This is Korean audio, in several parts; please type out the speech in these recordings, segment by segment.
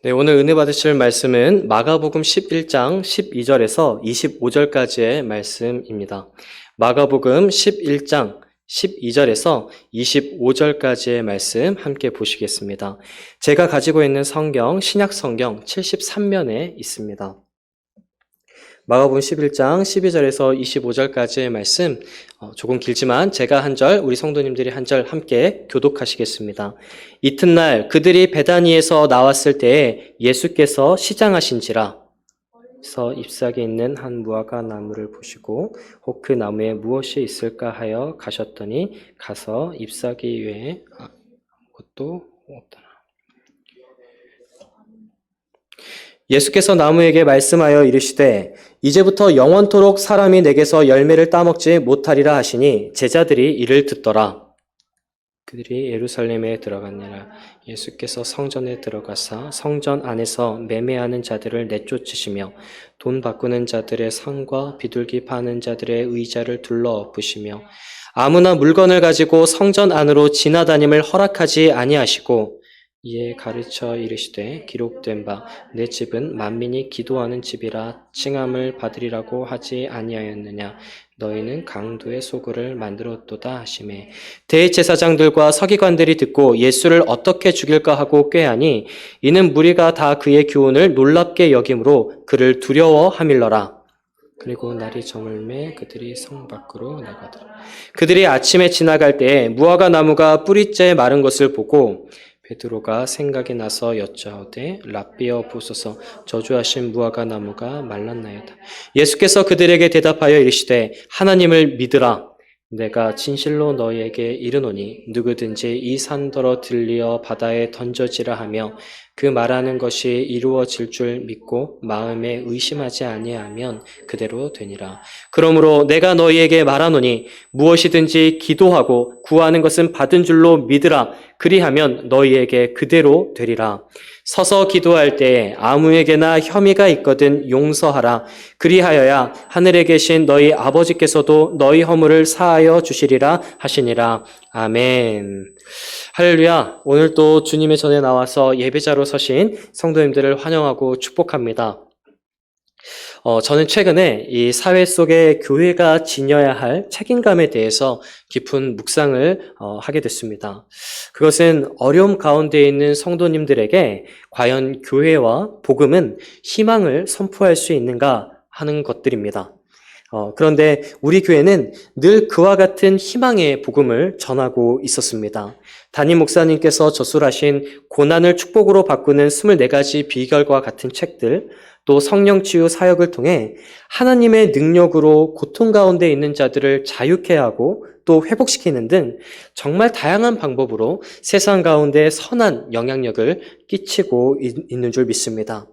네, 오늘 은혜 받으실 말씀은 마가복음 11장 12절에서 25절까지의 말씀입니다. 마가복음 11장 12절에서 25절까지의 말씀 함께 보시겠습니다. 제가 가지고 있는 성경, 신약 성경 73면에 있습니다. 마가복음 11장 12절에서 25절까지의 말씀 조금 길지만 제가 한 절, 우리 성도님들이 한 절 함께 교독하시겠습니다. 이튿날 그들이 베다니에서 나왔을 때에 예수께서 시장하신지라 서 잎사귀 있는 한 무화과 나무를 보시고 혹 그 나무에 무엇이 있을까 하여 가셨더니 가서 잎사귀 외에 아무것도 없더라. 예수께서 나무에게 말씀하여 이르시되 이제부터 영원토록 사람이 내게서 열매를 따먹지 못하리라 하시니 제자들이 이를 듣더라. 그들이 예루살렘에 들어갔느라 예수께서 성전에 들어가사 성전 안에서 매매하는 자들을 내쫓으시며 돈 바꾸는 자들의 상과 비둘기 파는 자들의 의자를 둘러 엎으시며 아무나 물건을 가지고 성전 안으로 지나다님을 허락하지 아니하시고 이에 가르쳐 이르시되 기록된 바 내 집은 만민이 기도하는 집이라 칭함을 받으리라고 하지 아니하였느냐. 너희는 강도의 소굴을 만들었도다 하시매 대제사장들과 서기관들이 듣고 예수를 어떻게 죽일까 하고 꾀하니 이는 무리가 다 그의 교훈을 놀랍게 여김으로 그를 두려워하밀러라. 그리고 날이 저물매 그들이 성 밖으로 나가더라. 그들이 아침에 지나갈 때에 무화과 나무가 뿌리째 마른 것을 보고 베드로가 생각이 나서 여짜오되 랍비여 보소서 저주하신 무화과 나무가 말랐나이다. 예수께서 그들에게 대답하여 이르시되 하나님을 믿으라. 내가 진실로 너희에게 이르노니 누구든지 이 산더러 들리어 바다에 던져지라 하며 그 말하는 것이 이루어질 줄 믿고 마음에 의심하지 아니하면 그대로 되니라. 그러므로 내가 너희에게 말하노니 무엇이든지 기도하고 구하는 것은 받은 줄로 믿으라. 그리하면 너희에게 그대로 되리라. 서서 기도할 때에 아무에게나 혐의가 있거든 용서하라. 그리하여야 하늘에 계신 너희 아버지께서도 너희 허물을 사하여 주시리라 하시니라. 아멘. 할렐루야. 오늘 또 주님의 전에 나와서 예배자로 서신 성도님들을 환영하고 축복합니다. 저는 최근에 이 사회 속에 교회가 지녀야 할 책임감에 대해서 깊은 묵상을 하게 됐습니다. 그것은 어려움 가운데 있는 성도님들에게 과연 교회와 복음은 희망을 선포할 수 있는가 하는 것들입니다. 그런데 우리 교회는 늘 그와 같은 희망의 복음을 전하고 있었습니다. 담임 목사님께서 저술하신 고난을 축복으로 바꾸는 24가지 비결과 같은 책들, 또 성령 치유 사역을 통해 하나님의 능력으로 고통 가운데 있는 자들을 자유케 하고 또 회복시키는 등 정말 다양한 방법으로 세상 가운데 선한 영향력을 끼치고 있는 줄 믿습니다.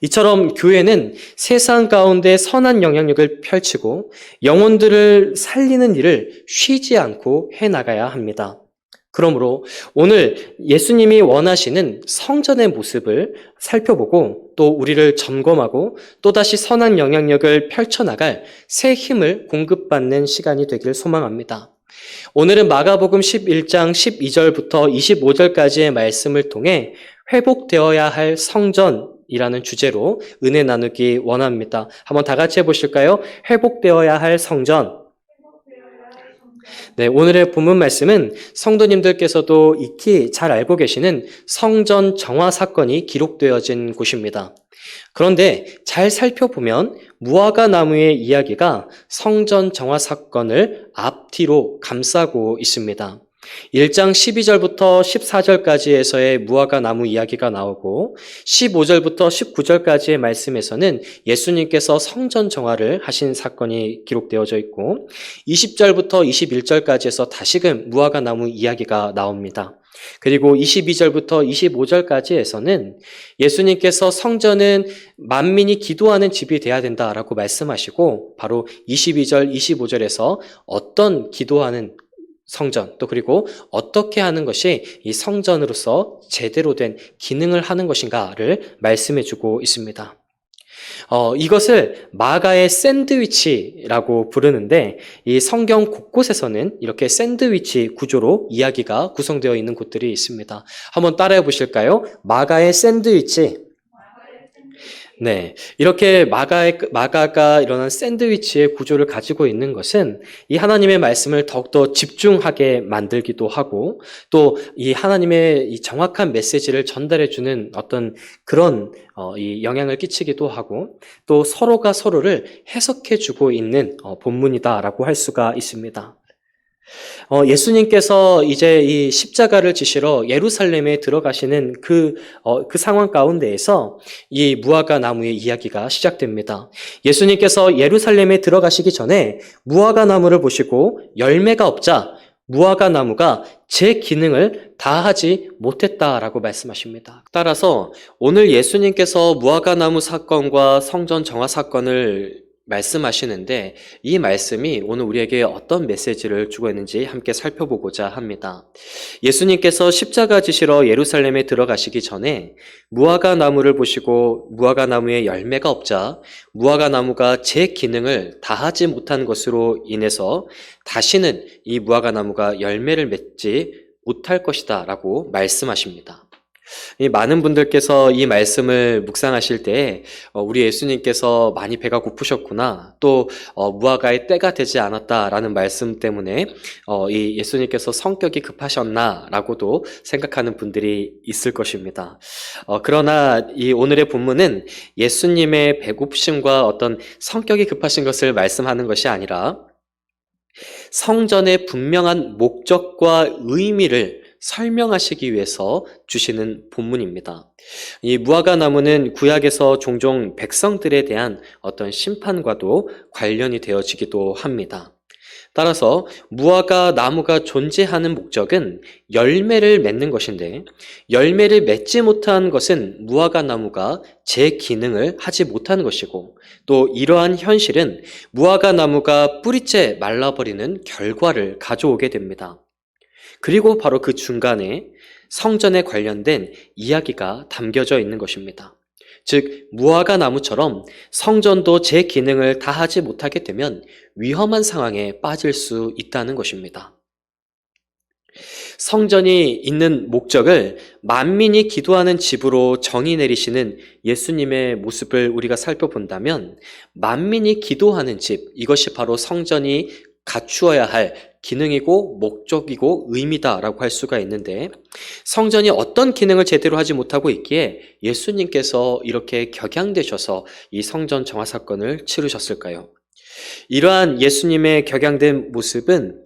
이처럼 교회는 세상 가운데 선한 영향력을 펼치고 영혼들을 살리는 일을 쉬지 않고 해나가야 합니다. 그러므로 오늘 예수님이 원하시는 성전의 모습을 살펴보고 또 우리를 점검하고 또다시 선한 영향력을 펼쳐나갈 새 힘을 공급받는 시간이 되길 소망합니다. 오늘은 마가복음 11장 12절부터 25절까지의 말씀을 통해 회복되어야 할 성전이라는 주제로 은혜 나누기 원합니다. 한번 다 같이 해보실까요? 회복되어야 할 성전. 네, 오늘의 본문 말씀은 성도님들께서도 익히 잘 알고 계시는 성전 정화 사건이 기록되어진 곳입니다. 그런데 잘 살펴보면 무화과 나무의 이야기가 성전 정화 사건을 앞뒤로 감싸고 있습니다. 1장 12절부터 14절까지에서의 무화과 나무 이야기가 나오고 15절부터 19절까지의 말씀에서는 예수님께서 성전 정화를 하신 사건이 기록되어져 있고 20절부터 21절까지에서 다시금 무화과 나무 이야기가 나옵니다. 그리고 22절부터 25절까지에서는 예수님께서 성전은 만민이 기도하는 집이 돼야 된다라고 말씀하시고 바로 22절, 25절에서 어떤 기도하는 성전, 또 그리고 어떻게 하는 것이 이 성전으로서 제대로 된 기능을 하는 것인가를 말씀해 주고 있습니다. 이것을 마가의 샌드위치라고 부르는데 이 성경 곳곳에서는 이렇게 샌드위치 구조로 이야기가 구성되어 있는 곳들이 있습니다. 한번 따라해 보실까요? 마가의 샌드위치. 네, 이렇게 마가가 이런 샌드위치의 구조를 가지고 있는 것은 이 하나님의 말씀을 더욱더 집중하게 만들기도 하고 또 이 하나님의 이 정확한 메시지를 전달해주는 어떤 그런 이 영향을 끼치기도 하고 또 서로가 서로를 해석해주고 있는 본문이다라고 할 수가 있습니다. 예수님께서 이제 이 십자가를 지시러 예루살렘에 들어가시는 그 상황 가운데에서 이 무화과 나무의 이야기가 시작됩니다. 예수님께서 예루살렘에 들어가시기 전에 무화과 나무를 보시고 열매가 없자 무화과 나무가 제 기능을 다하지 못했다라고 말씀하십니다. 따라서 오늘 예수님께서 무화과 나무 사건과 성전 정화 사건을 말씀하시는데 이 말씀이 오늘 우리에게 어떤 메시지를 주고 있는지 함께 살펴보고자 합니다. 예수님께서 십자가 지시러 예루살렘에 들어가시기 전에 무화과 나무를 보시고 무화과 나무에 열매가 없자 무화과 나무가 제 기능을 다하지 못한 것으로 인해서 다시는 이 무화과 나무가 열매를 맺지 못할 것이다 라고 말씀하십니다. 이 많은 분들께서 이 말씀을 묵상하실 때 우리 예수님께서 많이 배가 고프셨구나 또 무화과의 때가 되지 않았다라는 말씀 때문에 이 예수님께서 성격이 급하셨나라고도 생각하는 분들이 있을 것입니다. 그러나 이 오늘의 본문은 예수님의 배고프심과 어떤 성격이 급하신 것을 말씀하는 것이 아니라 성전의 분명한 목적과 의미를 설명하시기 위해서 주시는 본문입니다. 이 무화과 나무는 구약에서 종종 백성들에 대한 어떤 심판과도 관련이 되어지기도 합니다. 따라서 무화과 나무가 존재하는 목적은 열매를 맺는 것인데 열매를 맺지 못한 것은 무화과 나무가 제 기능을 하지 못한 것이고 또 이러한 현실은 무화과 나무가 뿌리째 말라버리는 결과를 가져오게 됩니다. 그리고 바로 그 중간에 성전에 관련된 이야기가 담겨져 있는 것입니다. 즉 무화과 나무처럼 성전도 제 기능을 다하지 못하게 되면 위험한 상황에 빠질 수 있다는 것입니다. 성전이 있는 목적을 만민이 기도하는 집으로 정의 내리시는 예수님의 모습을 우리가 살펴본다면 만민이 기도하는 집, 이것이 바로 성전이 갖추어야 할 기능이고 목적이고 의미다라고 할 수가 있는데 성전이 어떤 기능을 제대로 하지 못하고 있기에 예수님께서 이렇게 격양되셔서 이 성전 정화 사건을 치르셨을까요? 이러한 예수님의 격양된 모습은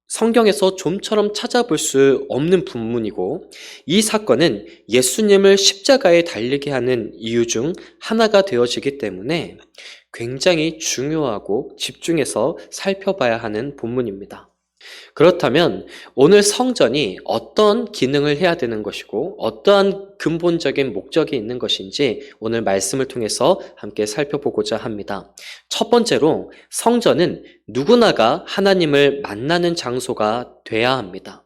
성경에서 좀처럼 찾아볼 수 없는 본문이고 이 사건은 예수님을 십자가에 달리게 하는 이유 중 하나가 되어지기 때문에 굉장히 중요하고 집중해서 살펴봐야 하는 본문입니다. 그렇다면 오늘 성전이 어떤 기능을 해야 되는 것이고 어떠한 근본적인 목적이 있는 것인지 오늘 말씀을 통해서 함께 살펴보고자 합니다. 첫 번째로 성전은 누구나가 하나님을 만나는 장소가 돼야 합니다.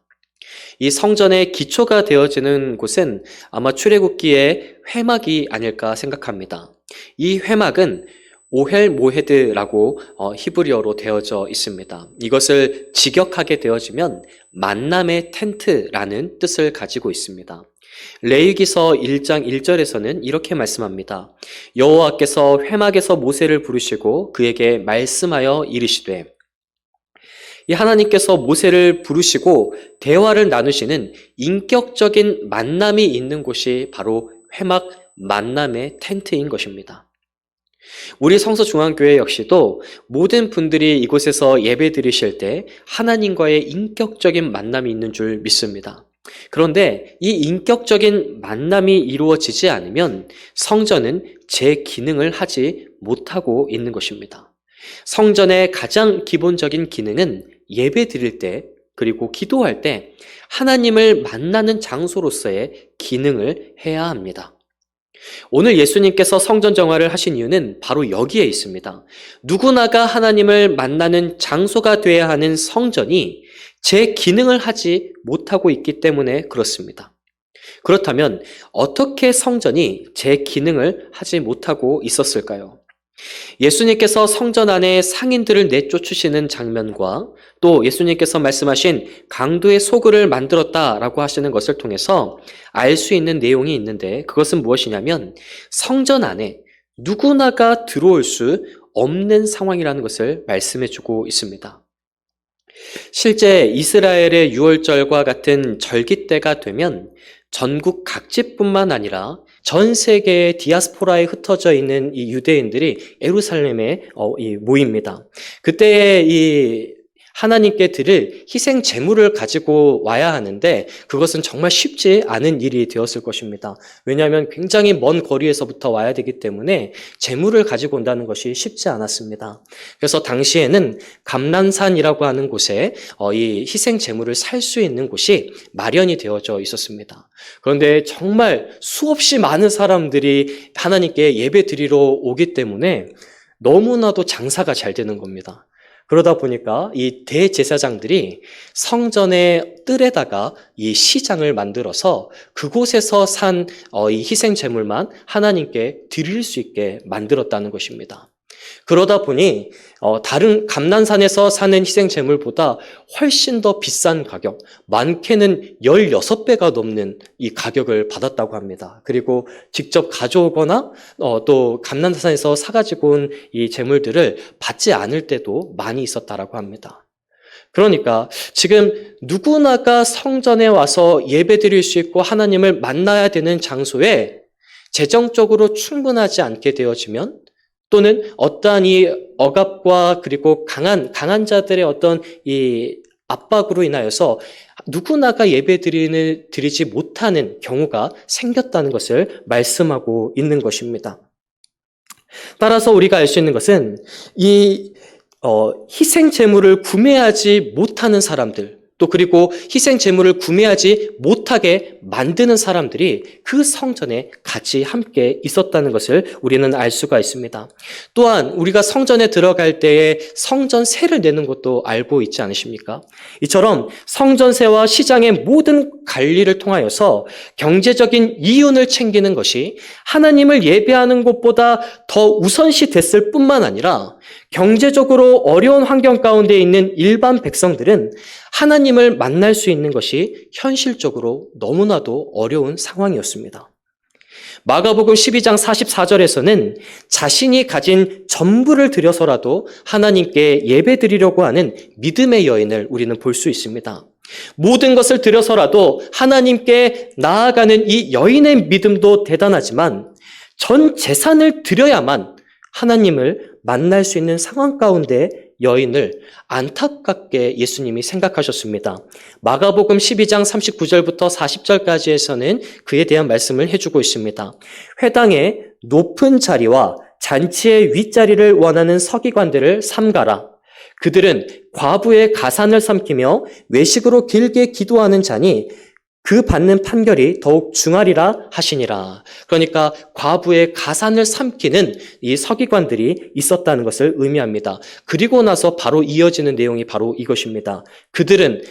이 성전의 기초가 되어지는 곳은 아마 출애굽기의 회막이 아닐까 생각합니다. 이 회막은 오헬 모헤드라고 히브리어로 되어져 있습니다. 이것을 직역하게 되어지면 만남의 텐트라는 뜻을 가지고 있습니다. 레위기서 1장 1절에서는 이렇게 말씀합니다. 여호와께서 회막에서 모세를 부르시고 그에게 말씀하여 이르시되 이 하나님께서 모세를 부르시고 대화를 나누시는 인격적인 만남이 있는 곳이 바로 회막 만남의 텐트인 것입니다. 우리 성서중앙교회 역시도 모든 분들이 이곳에서 예배 드리실 때 하나님과의 인격적인 만남이 있는 줄 믿습니다. 그런데 이 인격적인 만남이 이루어지지 않으면 성전은 제 기능을 하지 못하고 있는 것입니다. 성전의 가장 기본적인 기능은 예배 드릴 때 그리고 기도할 때 하나님을 만나는 장소로서의 기능을 해야 합니다. 오늘 예수님께서 성전 정화를 하신 이유는 바로 여기에 있습니다. 누구나가 하나님을 만나는 장소가 되어야 하는 성전이 제 기능을 하지 못하고 있기 때문에 그렇습니다. 그렇다면 어떻게 성전이 제 기능을 하지 못하고 있었을까요? 예수님께서 성전 안에 상인들을 내쫓으시는 장면과 또 예수님께서 말씀하신 강도의 소굴을 만들었다라고 하시는 것을 통해서 알 수 있는 내용이 있는데, 그것은 무엇이냐면 성전 안에 누구나가 들어올 수 없는 상황이라는 것을 말씀해 주고 있습니다. 실제 이스라엘의 유월절과 같은 절기 때가 되면 전국 각지뿐만 아니라 전 세계의 디아스포라에 흩어져 있는 이 유대인들이 예루살렘에 모입니다. 그때 이 하나님께 드릴 희생 제물을 가지고 와야 하는데 그것은 정말 쉽지 않은 일이 되었을 것입니다. 왜냐하면 굉장히 먼 거리에서부터 와야 되기 때문에 제물을 가지고 온다는 것이 쉽지 않았습니다. 그래서 당시에는 감람산이라고 하는 곳에 이 희생 제물을 살 수 있는 곳이 마련이 되어져 있었습니다. 그런데 정말 수없이 많은 사람들이 하나님께 예배 드리러 오기 때문에 너무나도 장사가 잘 되는 겁니다. 그러다 보니까 이 대제사장들이 성전의 뜰에다가 이 시장을 만들어서 그곳에서 산 이 희생 제물만 하나님께 드릴 수 있게 만들었다는 것입니다. 그러다 보니 다른 감난산에서 사는 희생 제물보다 훨씬 더 비싼 가격, 많게는 16배가 넘는 이 가격을 받았다고 합니다. 그리고 직접 가져오거나 또 감난산에서 사가지고 온 이 제물들을 받지 않을 때도 많이 있었다라고 합니다. 그러니까 지금 누구나가 성전에 와서 예배드릴 수 있고 하나님을 만나야 되는 장소에 재정적으로 충분하지 않게 되어지면, 또는 어떠한 이 억압과 그리고 강한 자들의 어떤 이 압박으로 인하여서 누구나가 드리지 못하는 경우가 생겼다는 것을 말씀하고 있는 것입니다. 따라서 우리가 알 수 있는 것은 이 희생 제물을 구매하지 못하는 사람들, 또 그리고 희생 제물을 구매하지 못하게 만드는 사람들이 그 성전에 같이 함께 있었다는 것을 우리는 알 수가 있습니다. 또한 우리가 성전에 들어갈 때에 성전세를 내는 것도 알고 있지 않으십니까? 이처럼 성전세와 시장의 모든 관리를 통하여서 경제적인 이윤을 챙기는 것이 하나님을 예배하는 것보다 더 우선시 됐을 뿐만 아니라 경제적으로 어려운 환경 가운데 있는 일반 백성들은 하나님을 만날 수 있는 것이 현실적으로 너무나도 어려운 상황이었습니다. 마가복음 12장 44절에서는 자신이 가진 전부를 들여서라도 하나님께 예배드리려고 하는 믿음의 여인을 우리는 볼 수 있습니다. 모든 것을 들여서라도 하나님께 나아가는 이 여인의 믿음도 대단하지만 전 재산을 들여야만 하나님을 만날 수 있는 상황 가운데 여인을 안타깝게 예수님이 생각하셨습니다. 마가복음 12장 39절부터 40절까지에서는 그에 대한 말씀을 해주고 있습니다. 회당의 높은 자리와 잔치의 윗자리를 원하는 서기관들을 삼가라. 그들은 과부의 가산을 삼키며 외식으로 길게 기도하는 자니 그 받는 판결이 더욱 중하리라 하시니라. 그러니까 과부의 가산을 삼키는 이 서기관들이 있었다는 것을 의미합니다. 그리고 나서 바로 이어지는 내용이 바로 이것입니다. 그들은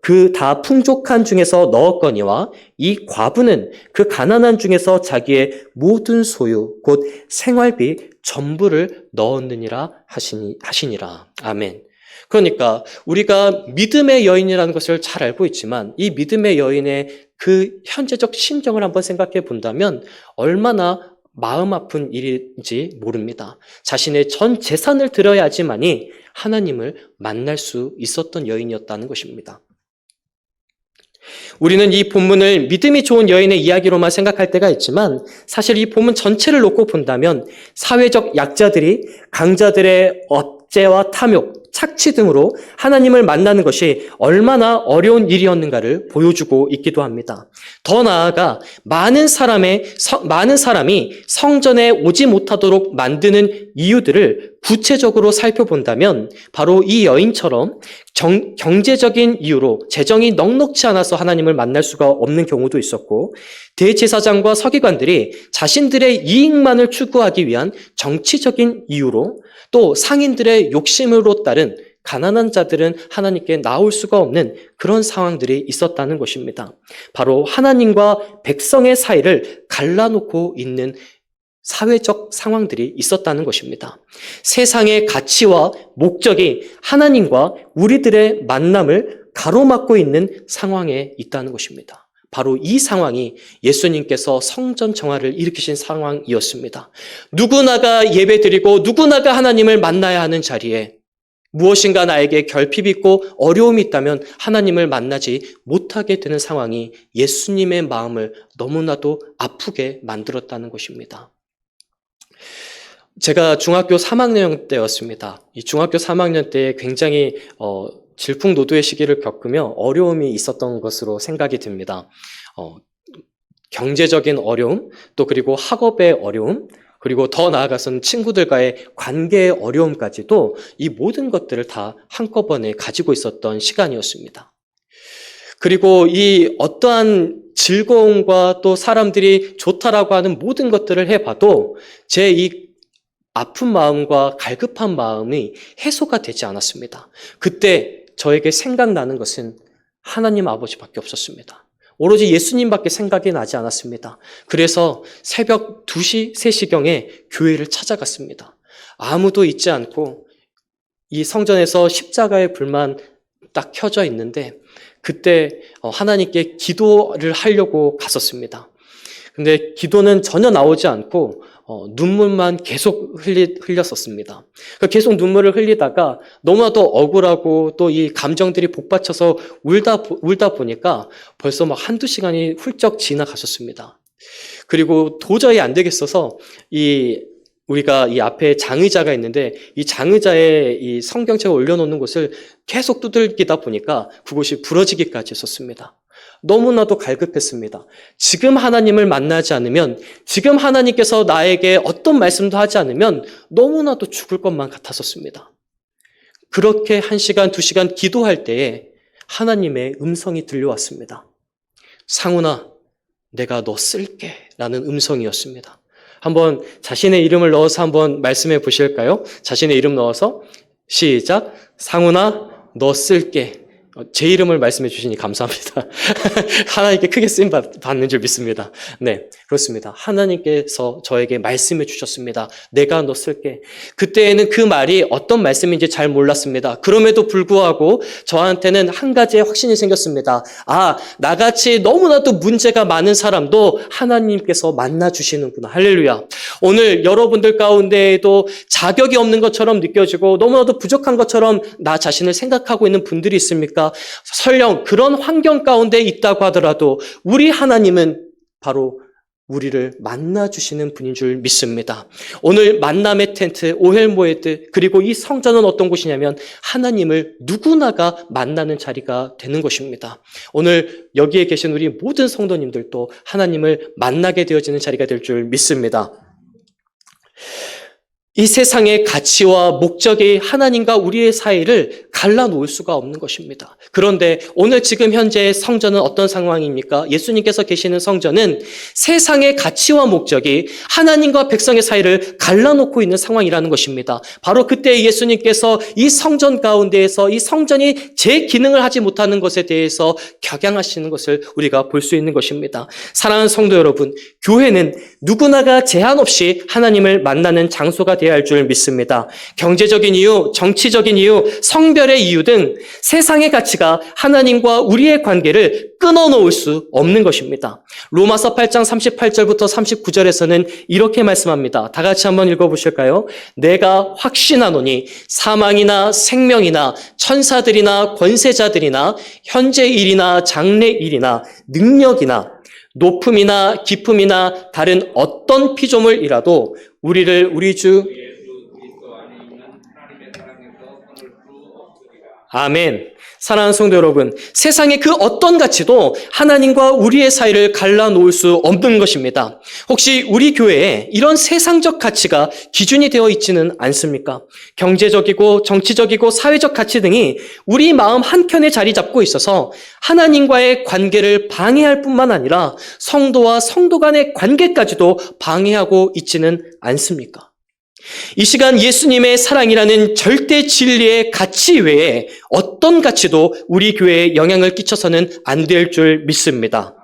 그 다 풍족한 중에서 넣었거니와 이 과부는 그 가난한 중에서 자기의 모든 소유 곧 생활비 전부를 넣었느니라 하시니라. 아멘. 그러니까 우리가 믿음의 여인이라는 것을 잘 알고 있지만 이 믿음의 여인의 그 현재적 심정을 한번 생각해 본다면 얼마나 마음 아픈 일인지 모릅니다. 자신의 전 재산을 들어야지만이 하나님을 만날 수 있었던 여인이었다는 것입니다. 우리는 이 본문을 믿음이 좋은 여인의 이야기로만 생각할 때가 있지만 사실 이 본문 전체를 놓고 본다면 사회적 약자들이 강자들의 압제와 탐욕, 착취 등으로 하나님을 만나는 것이 얼마나 어려운 일이었는가를 보여주고 있기도 합니다. 더 나아가 많은 사람이 성전에 오지 못하도록 만드는 이유들을 구체적으로 살펴본다면 바로 이 여인처럼 경제적인 이유로 재정이 넉넉치 않아서 하나님을 만날 수가 없는 경우도 있었고, 대제사장과 서기관들이 자신들의 이익만을 추구하기 위한 정치적인 이유로, 또 상인들의 욕심으로 따른 가난한 자들은 하나님께 나올 수가 없는 그런 상황들이 있었다는 것입니다. 바로 하나님과 백성의 사이를 갈라놓고 있는 사회적 상황들이 있었다는 것입니다. 세상의 가치와 목적이 하나님과 우리들의 만남을 가로막고 있는 상황에 있다는 것입니다. 바로 이 상황이 예수님께서 성전 정화를 일으키신 상황이었습니다. 누구나가 예배드리고 누구나가 하나님을 만나야 하는 자리에 무엇인가 나에게 결핍이 있고 어려움이 있다면 하나님을 만나지 못하게 되는 상황이 예수님의 마음을 너무나도 아프게 만들었다는 것입니다. 제가 중학교 3학년 때였습니다. 이 중학교 3학년 때 굉장히 질풍노도의 시기를 겪으며 어려움이 있었던 것으로 생각이 듭니다. 경제적인 어려움, 또 그리고 학업의 어려움, 그리고 더 나아가서는 친구들과의 관계의 어려움까지도 이 모든 것들을 다 한꺼번에 가지고 있었던 시간이었습니다. 그리고 이 어떠한 즐거움과 또 사람들이 좋다라고 하는 모든 것들을 해봐도 제 이 아픈 마음과 갈급한 마음이 해소가 되지 않았습니다. 그때 저에게 생각나는 것은 하나님 아버지밖에 없었습니다. 오로지 예수님밖에 생각이 나지 않았습니다. 그래서 새벽 2시, 3시경에 교회를 찾아갔습니다. 아무도 있지 않고 이 성전에서 십자가의 불만 딱 켜져 있는데 그때 하나님께 기도를 하려고 갔었습니다. 근데 기도는 전혀 나오지 않고 눈물만 계속 흘렸었습니다. 계속 눈물을 흘리다가 너무나도 억울하고 또 이 감정들이 복받쳐서 울다 보니까 벌써 막 한두 시간이 훌쩍 지나가셨습니다. 그리고 도저히 안 되겠어서 우리가 이 앞에 장의자가 있는데 이 장의자에 이 성경책을 올려놓는 곳을 계속 두들기다 보니까 그곳이 부러지기까지 했었습니다. 너무나도 갈급했습니다. 지금 하나님을 만나지 않으면, 지금 하나님께서 나에게 어떤 말씀도 하지 않으면 너무나도 죽을 것만 같았었습니다. 그렇게 1시간, 2시간 기도할 때에 하나님의 음성이 들려왔습니다. 상훈아, 내가 너 쓸게 라는 음성이었습니다. 한번 자신의 이름을 넣어서 한번 말씀해 보실까요? 자신의 이름 넣어서 시작. 상훈아, 너 쓸게. 제 이름을 말씀해 주시니 감사합니다. 하나님께 크게 쓰임 받는 줄 믿습니다. 네, 그렇습니다. 하나님께서 저에게 말씀해 주셨습니다. 내가 너 쓸게. 그때에는 그 말이 어떤 말씀인지 잘 몰랐습니다. 그럼에도 불구하고 저한테는 한 가지의 확신이 생겼습니다. 나같이 너무나도 문제가 많은 사람도 하나님께서 만나주시는구나. 할렐루야. 오늘 여러분들 가운데에도 자격이 없는 것처럼 느껴지고 너무나도 부족한 것처럼 나 자신을 생각하고 있는 분들이 있습니까? 설령 그런 환경 가운데 있다고 하더라도 우리 하나님은 바로 우리를 만나주시는 분인 줄 믿습니다. 오늘 만남의 텐트, 오헬모에드, 그리고 이 성전은 어떤 곳이냐면 하나님을 누구나가 만나는 자리가 되는 것입니다. 오늘 여기에 계신 우리 모든 성도님들도 하나님을 만나게 되어지는 자리가 될 줄 믿습니다. 이 세상의 가치와 목적이 하나님과 우리의 사이를 갈라놓을 수가 없는 것입니다. 그런데 오늘 지금 현재 성전은 어떤 상황입니까? 예수님께서 계시는 성전은 세상의 가치와 목적이 하나님과 백성의 사이를 갈라놓고 있는 상황이라는 것입니다. 바로 그때 예수님께서 이 성전 가운데에서 이 성전이 제 기능을 하지 못하는 것에 대해서 격양하시는 것을 우리가 볼 수 있는 것입니다. 사랑하는 성도 여러분, 교회는 누구나가 제한 없이 하나님을 만나는 장소가 되어야 할 줄 믿습니다. 경제적인 이유, 정치적인 이유, 성별의 이유 등 세상의 가치가 하나님과 우리의 관계를 끊어놓을 수 없는 것입니다. 로마서 8장 38절부터 39절에서는 이렇게 말씀합니다. 다 같이 한번 읽어보실까요? 내가 확신하노니 사망이나 생명이나 천사들이나 권세자들이나 현재 일이나 장래 일이나 능력이나 높음이나 깊음이나 다른 어떤 피조물이라도 우리를 우리 주 아멘. 사랑하는 성도 여러분, 세상의 그 어떤 가치도 하나님과 우리의 사이를 갈라놓을 수 없는 것입니다. 혹시 우리 교회에 이런 세상적 가치가 기준이 되어 있지는 않습니까? 경제적이고 정치적이고 사회적 가치 등이 우리 마음 한켠에 자리 잡고 있어서 하나님과의 관계를 방해할 뿐만 아니라 성도와 성도 간의 관계까지도 방해하고 있지는 않습니까? 이 시간 예수님의 사랑이라는 절대 진리의 가치 외에 어떤 가치도 우리 교회에 영향을 끼쳐서는 안 될 줄 믿습니다.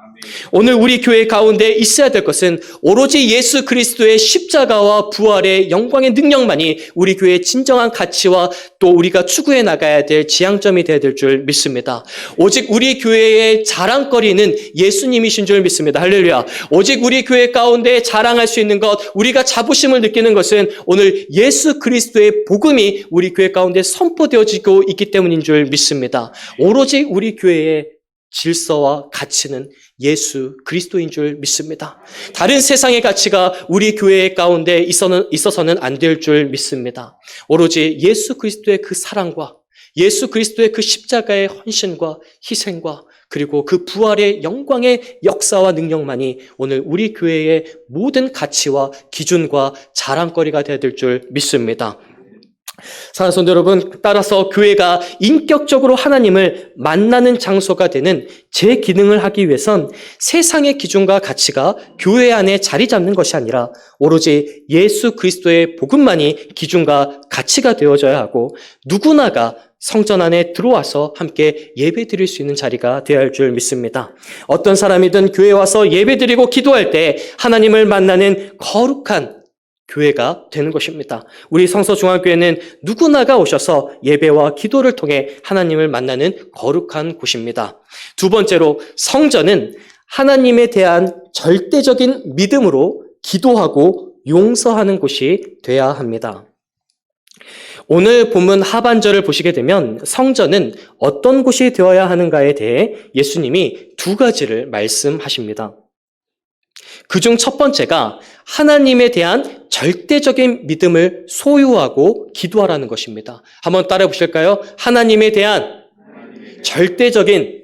오늘 우리 교회 가운데 있어야 될 것은 오로지 예수 그리스도의 십자가와 부활의 영광의 능력만이 우리 교회의 진정한 가치와 또 우리가 추구해 나가야 될 지향점이 되어야 될 줄 믿습니다. 오직 우리 교회의 자랑거리는 예수님이신 줄 믿습니다. 할렐루야. 오직 우리 교회 가운데 자랑할 수 있는 것, 우리가 자부심을 느끼는 것은 오늘 예수 그리스도의 복음이 우리 교회 가운데 선포되어지고 있기 때문인 줄 믿습니다. 오로지 우리 교회의 질서와 가치는 예수 그리스도인 줄 믿습니다. 다른 세상의 가치가 우리 교회 가운데 있어서는 안 될 줄 믿습니다. 오로지 예수 그리스도의 그 사랑과 예수 그리스도의 그 십자가의 헌신과 희생과 그리고 그 부활의 영광의 역사와 능력만이 오늘 우리 교회의 모든 가치와 기준과 자랑거리가 되어야 될 줄 믿습니다. 사랑하는 성도 여러분, 따라서 교회가 인격적으로 하나님을 만나는 장소가 되는 제 기능을 하기 위해선 세상의 기준과 가치가 교회 안에 자리 잡는 것이 아니라 오로지 예수 그리스도의 복음만이 기준과 가치가 되어져야 하고 누구나가 성전 안에 들어와서 함께 예배 드릴 수 있는 자리가 되어야 할 줄 믿습니다. 어떤 사람이든 교회에 와서 예배 드리고 기도할 때 하나님을 만나는 거룩한 교회가 되는 것입니다. 우리 성서중앙교회는 누구나가 오셔서 예배와 기도를 통해 하나님을 만나는 거룩한 곳입니다. 두 번째로 성전은 하나님에 대한 절대적인 믿음으로 기도하고 용서하는 곳이 돼야 합니다. 오늘 본문 하반절을 보시게 되면 성전은 어떤 곳이 되어야 하는가에 대해 예수님이 두 가지를 말씀하십니다. 그중 첫 번째가 하나님에 대한 절대적인 믿음을 소유하고 기도하라는 것입니다. 한번 따라해 보실까요? 하나님에 대한 절대적인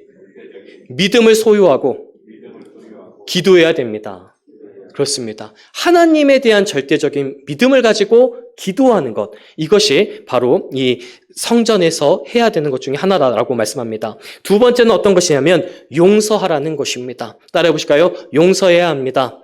믿음을 소유하고 기도해야 됩니다. 그렇습니다. 하나님에 대한 절대적인 믿음을 가지고 기도하는 것, 이것이 바로 이 성전에서 해야 되는 것 중에 하나라고 말씀합니다. 두 번째는 어떤 것이냐면 용서하라는 것입니다. 따라해 보실까요? 용서해야 합니다.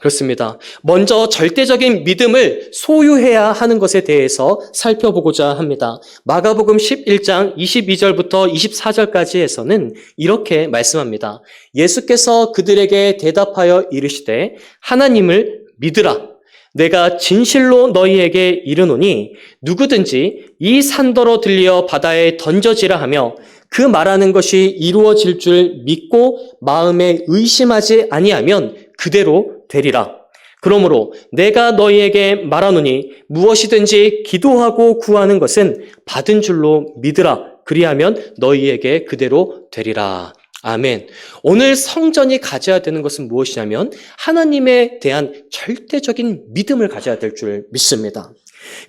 그렇습니다. 먼저 절대적인 믿음을 소유해야 하는 것에 대해서 살펴보고자 합니다. 마가복음 11장 22절부터 24절까지에서는 이렇게 말씀합니다. 예수께서 그들에게 대답하여 이르시되 하나님을 믿으라. 내가 진실로 너희에게 이르노니 누구든지 이 산더러 들려 바다에 던져지라 하며 그 말하는 것이 이루어질 줄 믿고 마음에 의심하지 아니하면 그대로 되리라. 그러므로 내가 너희에게 말하노니 무엇이든지 기도하고 구하는 것은 받은 줄로 믿으라. 그리하면 너희에게 그대로 되리라. 아멘. 오늘 성전이 가져야 되는 것은 무엇이냐면 하나님에 대한 절대적인 믿음을 가져야 될 줄 믿습니다.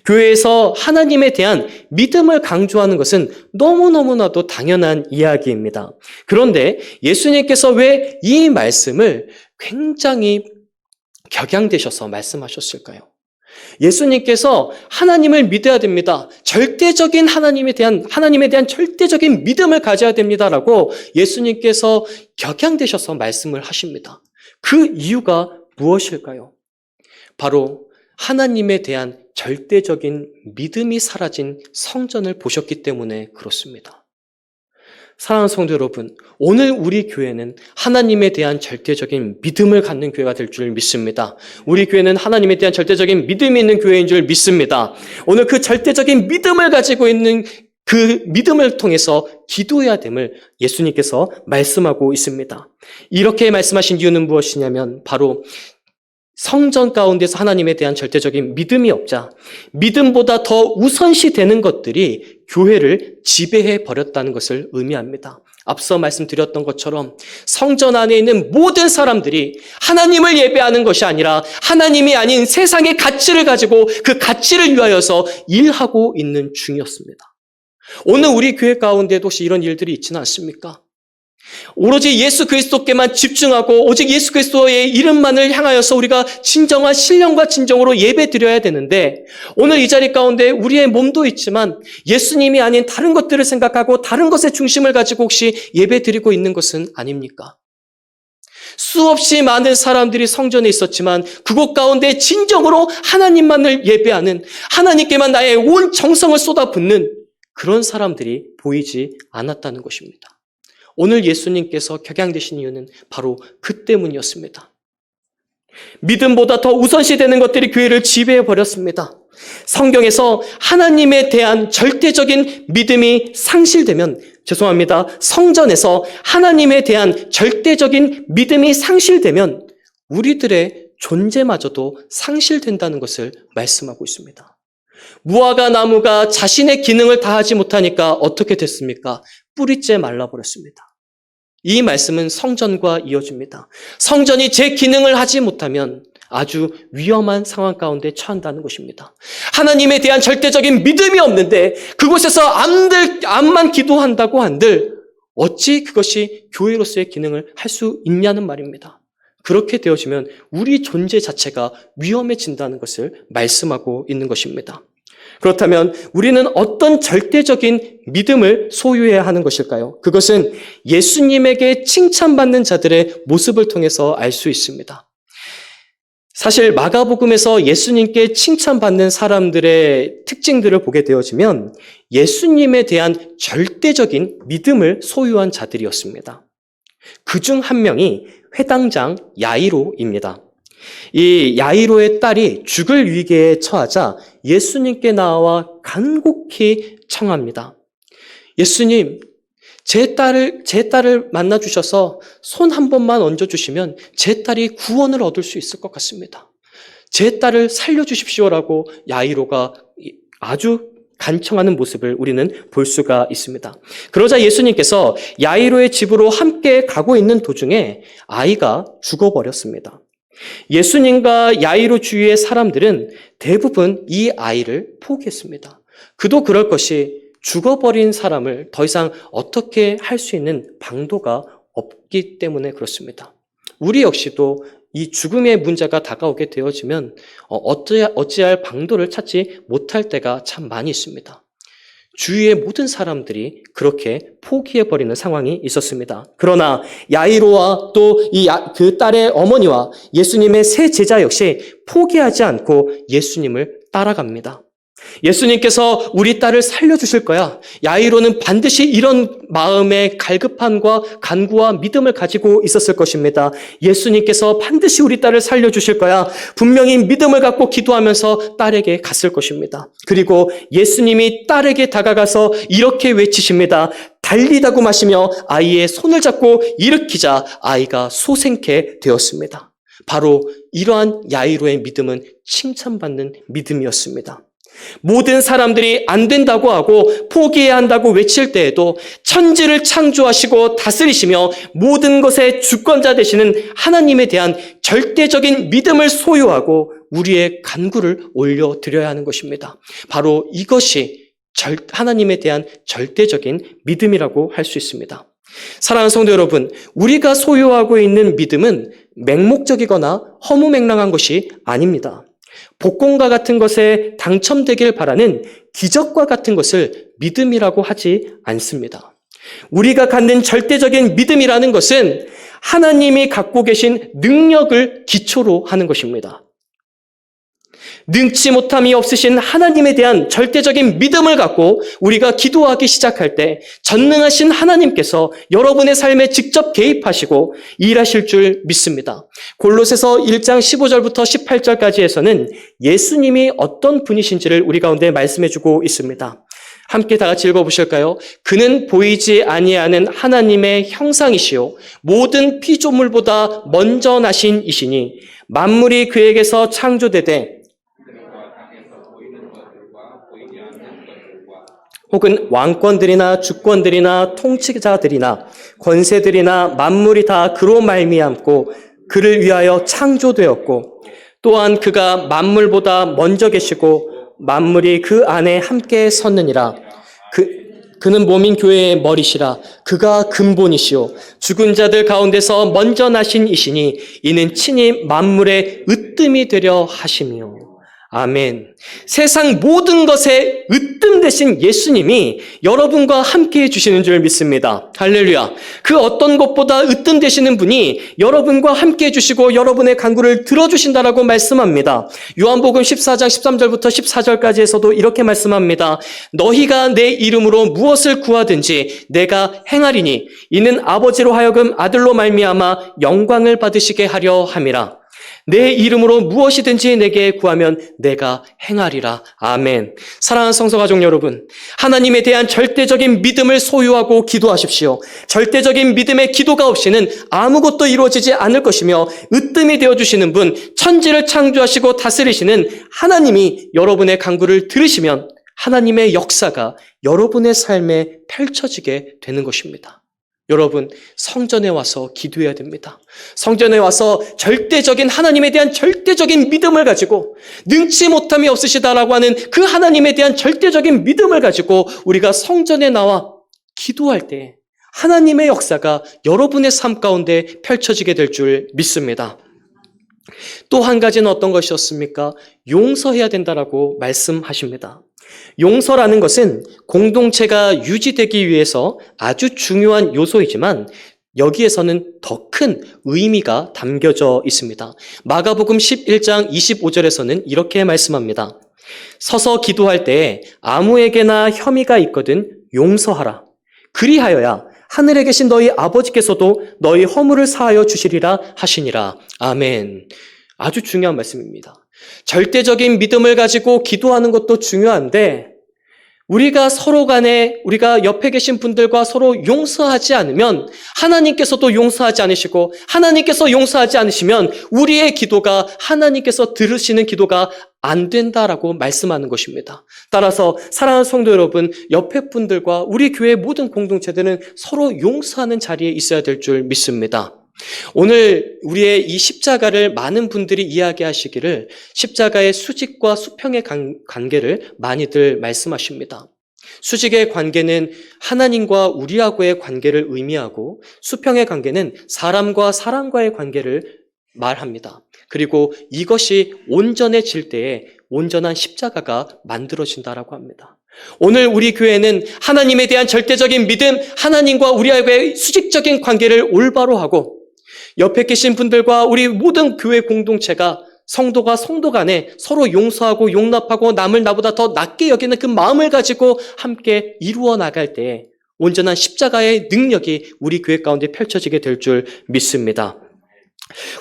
교회에서 하나님에 대한 믿음을 강조하는 것은 너무너무나도 당연한 이야기입니다. 그런데 예수님께서 왜 이 말씀을 굉장히 격양되셔서 말씀하셨을까요? 예수님께서 하나님을 믿어야 됩니다. 절대적인 하나님에 대한 절대적인 믿음을 가져야 됩니다라고 예수님께서 격양되셔서 말씀을 하십니다. 그 이유가 무엇일까요? 바로 하나님에 대한 절대적인 믿음이 사라진 성전을 보셨기 때문에 그렇습니다. 사랑하는 성도 여러분, 오늘 우리 교회는 하나님에 대한 절대적인 믿음을 갖는 교회가 될 줄 믿습니다. 우리 교회는 하나님에 대한 절대적인 믿음이 있는 교회인 줄 믿습니다. 오늘 그 절대적인 믿음을 가지고 있는 그 믿음을 통해서 기도해야 됨을 예수님께서 말씀하고 있습니다. 이렇게 말씀하신 이유는 무엇이냐면 바로 성전 가운데서 하나님에 대한 절대적인 믿음이 없자 믿음보다 더 우선시 되는 것들이 교회를 지배해 버렸다는 것을 의미합니다. 앞서 말씀드렸던 것처럼 성전 안에 있는 모든 사람들이 하나님을 예배하는 것이 아니라 하나님이 아닌 세상의 가치를 가지고 그 가치를 위하여서 일하고 있는 중이었습니다. 오늘 우리 교회 가운데도 혹시 이런 일들이 있지는 않습니까? 오로지 예수 그리스도께만 집중하고 오직 예수 그리스도의 이름만을 향하여서 우리가 진정한 신령과 진정으로 예배 드려야 되는데 오늘 이 자리 가운데 우리의 몸도 있지만 예수님이 아닌 다른 것들을 생각하고 다른 것의 중심을 가지고 혹시 예배 드리고 있는 것은 아닙니까? 수없이 많은 사람들이 성전에 있었지만 그곳 가운데 진정으로 하나님만을 예배하는, 하나님께만 나의 온 정성을 쏟아붓는 그런 사람들이 보이지 않았다는 것입니다. 오늘 예수님께서 격양되신 이유는 바로 그 때문이었습니다. 믿음보다 더 우선시되는 것들이 교회를 지배해버렸습니다. 성경에서 하나님에 대한 절대적인 믿음이 상실되면, 성전에서 하나님에 대한 절대적인 믿음이 상실되면 우리들의 존재마저도 상실된다는 것을 말씀하고 있습니다. 무화과 나무가 자신의 기능을 다하지 못하니까 어떻게 됐습니까? 뿌리째 말라버렸습니다. 이 말씀은 성전과 이어집니다. 성전이 제 기능을 하지 못하면 아주 위험한 상황 가운데 처한다는 것입니다. 하나님에 대한 절대적인 믿음이 없는데 그곳에서 암만 기도한다고 한들 어찌 그것이 교회로서의 기능을 할 수 있냐는 말입니다. 그렇게 되어지면 우리 존재 자체가 위험해진다는 것을 말씀하고 있는 것입니다. 그렇다면 우리는 어떤 절대적인 믿음을 소유해야 하는 것일까요? 그것은 예수님에게 칭찬받는 자들의 모습을 통해서 알 수 있습니다. 사실 마가복음에서 예수님께 칭찬받는 사람들의 특징들을 보게 되어지면 예수님에 대한 절대적인 믿음을 소유한 자들이었습니다. 그중 한 명이 회당장 야이로입니다. 이 야이로의 딸이 죽을 위기에 처하자 예수님께 나와 간곡히 청합니다. 예수님, 제 딸을 만나주셔서 손 한 번만 얹어주시면 제 딸이 구원을 얻을 수 있을 것 같습니다. 제 딸을 살려주십시오라고 야이로가 아주 간청하는 모습을 우리는 볼 수가 있습니다. 그러자 예수님께서 야이로의 집으로 함께 가고 있는 도중에 아이가 죽어버렸습니다. 예수님과 야이로 주위의 사람들은 대부분 이 아이를 포기했습니다. 그도 그럴 것이 죽어버린 사람을 더 이상 어떻게 할 수 있는 방도가 없기 때문에 그렇습니다. 우리 역시도 이 죽음의 문제가 다가오게 되어지면 어찌할 방도를 찾지 못할 때가 참 많이 있습니다. 주위의 모든 사람들이 그렇게 포기해버리는 상황이 있었습니다. 그러나 야이로와 또 그 딸의 어머니와 예수님의 세 제자 역시 포기하지 않고 예수님을 따라갑니다. 예수님께서 우리 딸을 살려주실 거야. 야이로는 반드시 이런 마음의 갈급함과 간구와 믿음을 가지고 있었을 것입니다. 예수님께서 반드시 우리 딸을 살려주실 거야. 분명히 믿음을 갖고 기도하면서 딸에게 갔을 것입니다. 그리고 예수님이 딸에게 다가가서 이렇게 외치십니다. 달리다고 마시며 아이의 손을 잡고 일으키자 아이가 소생케 되었습니다. 바로 이러한 야이로의 믿음은 칭찬받는 믿음이었습니다. 모든 사람들이 안 된다고 하고 포기해야 한다고 외칠 때에도 천지를 창조하시고 다스리시며 모든 것의 주권자 되시는 하나님에 대한 절대적인 믿음을 소유하고 우리의 간구를 올려드려야 하는 것입니다. 바로 이것이 하나님에 대한 절대적인 믿음이라고 할 수 있습니다. 사랑하는 성도 여러분, 우리가 소유하고 있는 믿음은 맹목적이거나 허무맹랑한 것이 아닙니다. 복권과 같은 것에 당첨되길 바라는 기적과 같은 것을 믿음이라고 하지 않습니다. 우리가 갖는 절대적인 믿음이라는 것은 하나님이 갖고 계신 능력을 기초로 하는 것입니다. 능치 못함이 없으신 하나님에 대한 절대적인 믿음을 갖고 우리가 기도하기 시작할 때 전능하신 하나님께서 여러분의 삶에 직접 개입하시고 일하실 줄 믿습니다. 골로새서 1장 15절부터 18절까지에서는 예수님이 어떤 분이신지를 우리 가운데 말씀해주고 있습니다. 함께 다 같이 읽어보실까요? 그는 보이지 아니하는 하나님의 형상이시요 모든 피조물보다 먼저 나신 이시니 만물이 그에게서 창조되되 혹은 왕권들이나 주권들이나 통치자들이나 권세들이나 만물이 다 그로 말미암고 그를 위하여 창조되었고 또한 그가 만물보다 먼저 계시고 만물이 그 안에 함께 섰느니라. 그는 몸인 교회의 머리시라. 그가 근본이시요 죽은 자들 가운데서 먼저 나신 이시니 이는 친히 만물의 으뜸이 되려 하심이요. 아멘. 세상 모든 것에 으뜸 되신 예수님이 여러분과 함께 해주시는 줄 믿습니다. 할렐루야. 그 어떤 것보다 으뜸 되시는 분이 여러분과 함께 해주시고 여러분의 간구를 들어주신다라고 말씀합니다. 요한복음 14장 13절부터 14절까지에서도 이렇게 말씀합니다. 너희가 내 이름으로 무엇을 구하든지 내가 행하리니 이는 아버지로 하여금 아들로 말미암아 영광을 받으시게 하려 함이라. 내 이름으로 무엇이든지 내게 구하면 내가 행하리라. 아멘. 사랑하는 성서가족 여러분, 하나님에 대한 절대적인 믿음을 소유하고 기도하십시오. 절대적인 믿음의 기도가 없이는 아무것도 이루어지지 않을 것이며 으뜸이 되어주시는 분, 천지를 창조하시고 다스리시는 하나님이 여러분의 간구를 들으시면 하나님의 역사가 여러분의 삶에 펼쳐지게 되는 것입니다. 여러분, 성전에 와서 기도해야 됩니다. 성전에 와서 절대적인 하나님에 대한 절대적인 믿음을 가지고 능치 못함이 없으시다라고 하는 그 하나님에 대한 절대적인 믿음을 가지고 우리가 성전에 나와 기도할 때 하나님의 역사가 여러분의 삶 가운데 펼쳐지게 될 줄 믿습니다. 또 한 가지는 어떤 것이었습니까? 용서해야 된다라고 말씀하십니다. 용서라는 것은 공동체가 유지되기 위해서 아주 중요한 요소이지만 여기에서는 더 큰 의미가 담겨져 있습니다. 마가복음 11장 25절에서는 이렇게 말씀합니다. 서서 기도할 때에 아무에게나 혐의가 있거든 용서하라. 그리하여야 하늘에 계신 너희 아버지께서도 너희 허물을 사하여 주시리라 하시니라. 아멘. 아주 중요한 말씀입니다. 절대적인 믿음을 가지고 기도하는 것도 중요한데 우리가 서로 간에 우리가 옆에 계신 분들과 서로 용서하지 않으면 하나님께서도 용서하지 않으시고 하나님께서 용서하지 않으시면 우리의 기도가 하나님께서 들으시는 기도가 안 된다라고 말씀하는 것입니다. 따라서 사랑하는 성도 여러분, 옆에 분들과 우리 교회 모든 공동체들은 서로 용서하는 자리에 있어야 될 줄 믿습니다. 오늘 우리의 이 십자가를 많은 분들이 이야기하시기를 십자가의 수직과 수평의 관계를 많이들 말씀하십니다. 수직의 관계는 하나님과 우리하고의 관계를 의미하고 수평의 관계는 사람과 사람과의 관계를 말합니다. 그리고 이것이 온전해질 때에 온전한 십자가가 만들어진다라고 합니다. 오늘 우리 교회는 하나님에 대한 절대적인 믿음, 하나님과 우리하고의 수직적인 관계를 올바로 하고 옆에 계신 분들과 우리 모든 교회 공동체가 성도가 성도 간에 서로 용서하고 용납하고 남을 나보다 더 낫게 여기는 그 마음을 가지고 함께 이루어 나갈 때 온전한 십자가의 능력이 우리 교회 가운데 펼쳐지게 될 줄 믿습니다.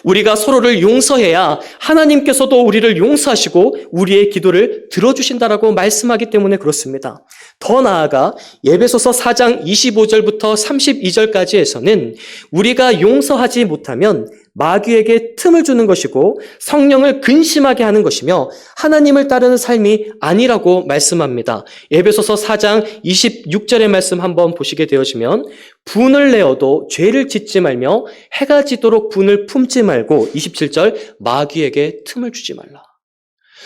우리가 서로를 용서해야 하나님께서도 우리를 용서하시고 우리의 기도를 들어주신다라고 말씀하기 때문에 그렇습니다. 더 나아가 에베소서 4장 25절부터 32절까지에서는 우리가 용서하지 못하면 마귀에게 틈을 주는 것이고 성령을 근심하게 하는 것이며 하나님을 따르는 삶이 아니라고 말씀합니다. 에베소서 4장 26절의 말씀 한번 보시게 되어지면 분을 내어도 죄를 짓지 말며 해가 지도록 분을 품지 말고 27절 마귀에게 틈을 주지 말라.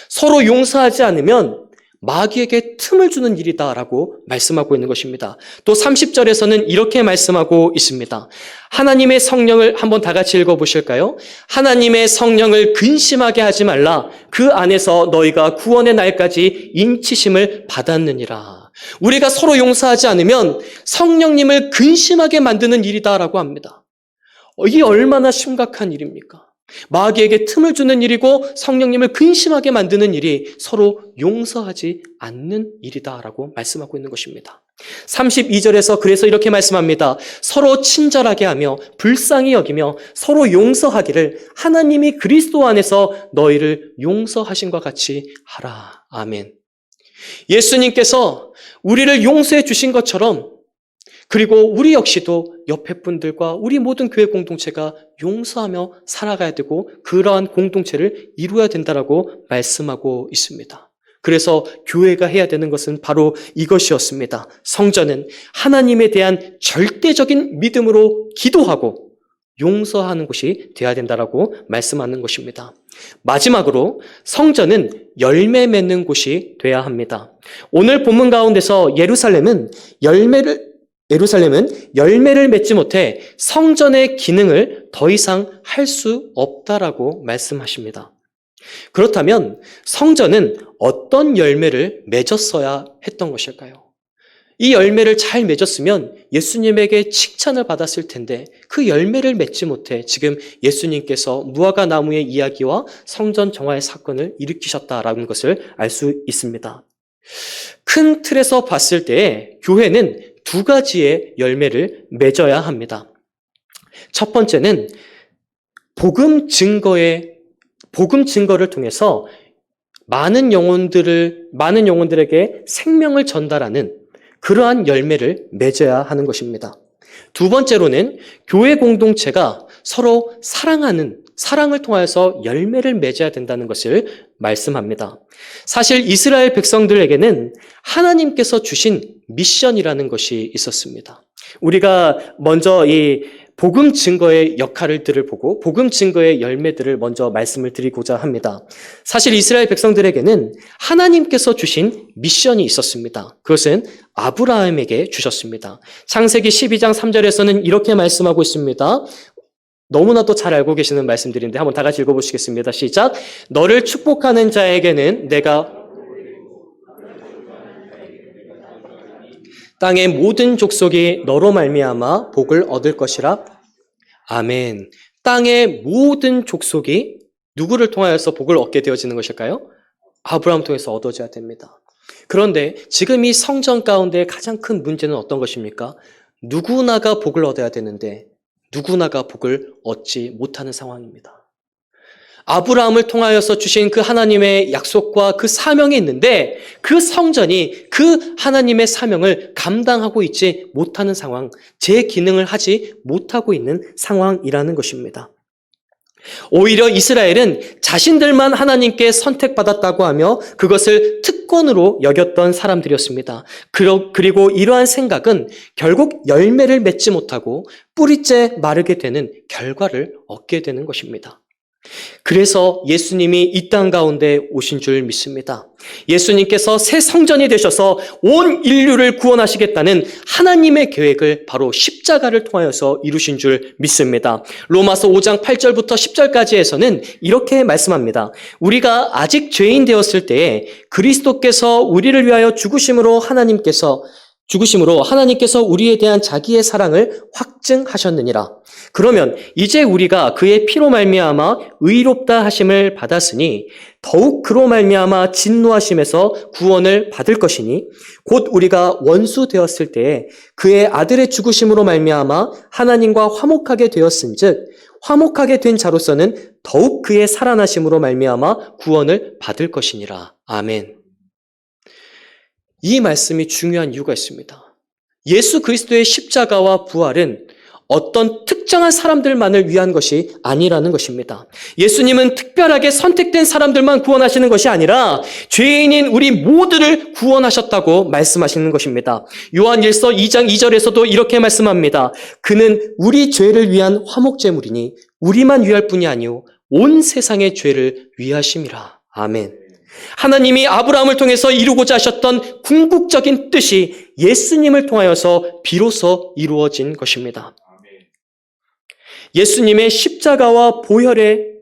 서로 용서하지 않으면 마귀에게 틈을 주는 일이다라고 말씀하고 있는 것입니다. 또 30절에서는 이렇게 말씀하고 있습니다. 하나님의 성령을 한번 다 같이 읽어보실까요? 하나님의 성령을 근심하게 하지 말라. 그 안에서 너희가 구원의 날까지 인치심을 받았느니라. 우리가 서로 용서하지 않으면 성령님을 근심하게 만드는 일이다라고 합니다. 이게 얼마나 심각한 일입니까? 마귀에게 틈을 주는 일이고 성령님을 근심하게 만드는 일이 서로 용서하지 않는 일이다라고 말씀하고 있는 것입니다. 32절에서 그래서 이렇게 말씀합니다. 서로 친절하게 하며 불쌍히 여기며 서로 용서하기를 하나님이 그리스도 안에서 너희를 용서하신 것 같이 하라. 아멘. 예수님께서 우리를 용서해 주신 것처럼 그리고 우리 역시도 옆에 분들과 우리 모든 교회 공동체가 용서하며 살아가야 되고 그러한 공동체를 이루어야 된다라고 말씀하고 있습니다. 그래서 교회가 해야 되는 것은 바로 이것이었습니다. 성전은 하나님에 대한 절대적인 믿음으로 기도하고 용서하는 곳이 되어야 된다라고 말씀하는 것입니다. 마지막으로 성전은 열매 맺는 곳이 되어야 합니다. 오늘 본문 가운데서 예루살렘은 열매를 맺지 못해 성전의 기능을 더 이상 할 수 없다라고 말씀하십니다. 그렇다면 성전은 어떤 열매를 맺었어야 했던 것일까요? 이 열매를 잘 맺었으면 예수님에게 칭찬을 받았을 텐데 그 열매를 맺지 못해 지금 예수님께서 무화과 나무의 이야기와 성전 정화의 사건을 일으키셨다라는 것을 알 수 있습니다. 큰 틀에서 봤을 때 교회는 두 가지의 열매를 맺어야 합니다. 첫 번째는 복음 증거를 통해서 많은 영혼들에게 생명을 전달하는 그러한 열매를 맺어야 하는 것입니다. 두 번째로는 교회 공동체가 서로 사랑을 통하여서 열매를 맺어야 된다는 것을 말씀합니다. 사실 이스라엘 백성들에게는 하나님께서 주신 미션이라는 것이 있었습니다. 우리가 먼저 이 복음 증거의 역할들을 보고 복음 증거의 열매들을 먼저 말씀을 드리고자 합니다. 사실 이스라엘 백성들에게는 하나님께서 주신 미션이 있었습니다. 그것은 아브라함에게 주셨습니다. 창세기 12장 3절에서는 이렇게 말씀하고 있습니다. 너무나도 잘 알고 계시는 말씀들인데 한번 다 같이 읽어보시겠습니다. 시작. 너를 축복하는 자에게는 내가 땅의 모든 족속이 너로 말미암아 복을 얻을 것이라. 아멘. 땅의 모든 족속이 누구를 통하여서 복을 얻게 되어지는 것일까요? 아브라함을 통해서 얻어져야 됩니다. 그런데 지금 이 성전 가운데 가장 큰 문제는 어떤 것입니까? 누구나가 복을 얻어야 되는데 누구나가 복을 얻지 못하는 상황입니다. 아브라함을 통하여서 주신 그 하나님의 약속과 그 사명이 있는데 그 성전이 그 하나님의 사명을 감당하고 있지 못하는 상황, 제 기능을 하지 못하고 있는 상황이라는 것입니다. 오히려 이스라엘은 자신들만 하나님께 선택받았다고 하며 그것을 특권으로 여겼던 사람들이었습니다. 그리고 이러한 생각은 결국 열매를 맺지 못하고 뿌리째 마르게 되는 결과를 얻게 되는 것입니다. 그래서 예수님이 이 땅 가운데 오신 줄 믿습니다. 예수님께서 새 성전이 되셔서 온 인류를 구원하시겠다는 하나님의 계획을 바로 십자가를 통하여서 이루신 줄 믿습니다. 로마서 5장 8절부터 10절까지에서는 이렇게 말씀합니다. 우리가 아직 죄인 되었을 때에 그리스도께서 우리를 위하여 죽으심으로 하나님께서 우리에 대한 자기의 사랑을 확증하셨느니라. 그러면 이제 우리가 그의 피로 말미암아 의롭다 하심을 받았으니 더욱 그로 말미암아 진노하심에서 구원을 받을 것이니 곧 우리가 원수 되었을 때에 그의 아들의 죽으심으로 말미암아 하나님과 화목하게 되었은즉 화목하게 된 자로서는 더욱 그의 살아나심으로 말미암아 구원을 받을 것이니라. 아멘. 이 말씀이 중요한 이유가 있습니다. 예수 그리스도의 십자가와 부활은 어떤 특정한 사람들만을 위한 것이 아니라는 것입니다. 예수님은 특별하게 선택된 사람들만 구원하시는 것이 아니라 죄인인 우리 모두를 구원하셨다고 말씀하시는 것입니다. 요한일서 2장 2절에서도 이렇게 말씀합니다. 그는 우리 죄를 위한 화목제물이니 우리만 위할 뿐이 아니오 온 세상의 죄를 위하심이라. 아멘. 하나님이 아브라함을 통해서 이루고자 하셨던 궁극적인 뜻이 예수님을 통하여서 비로소 이루어진 것입니다. 예수님의 십자가와 보혈의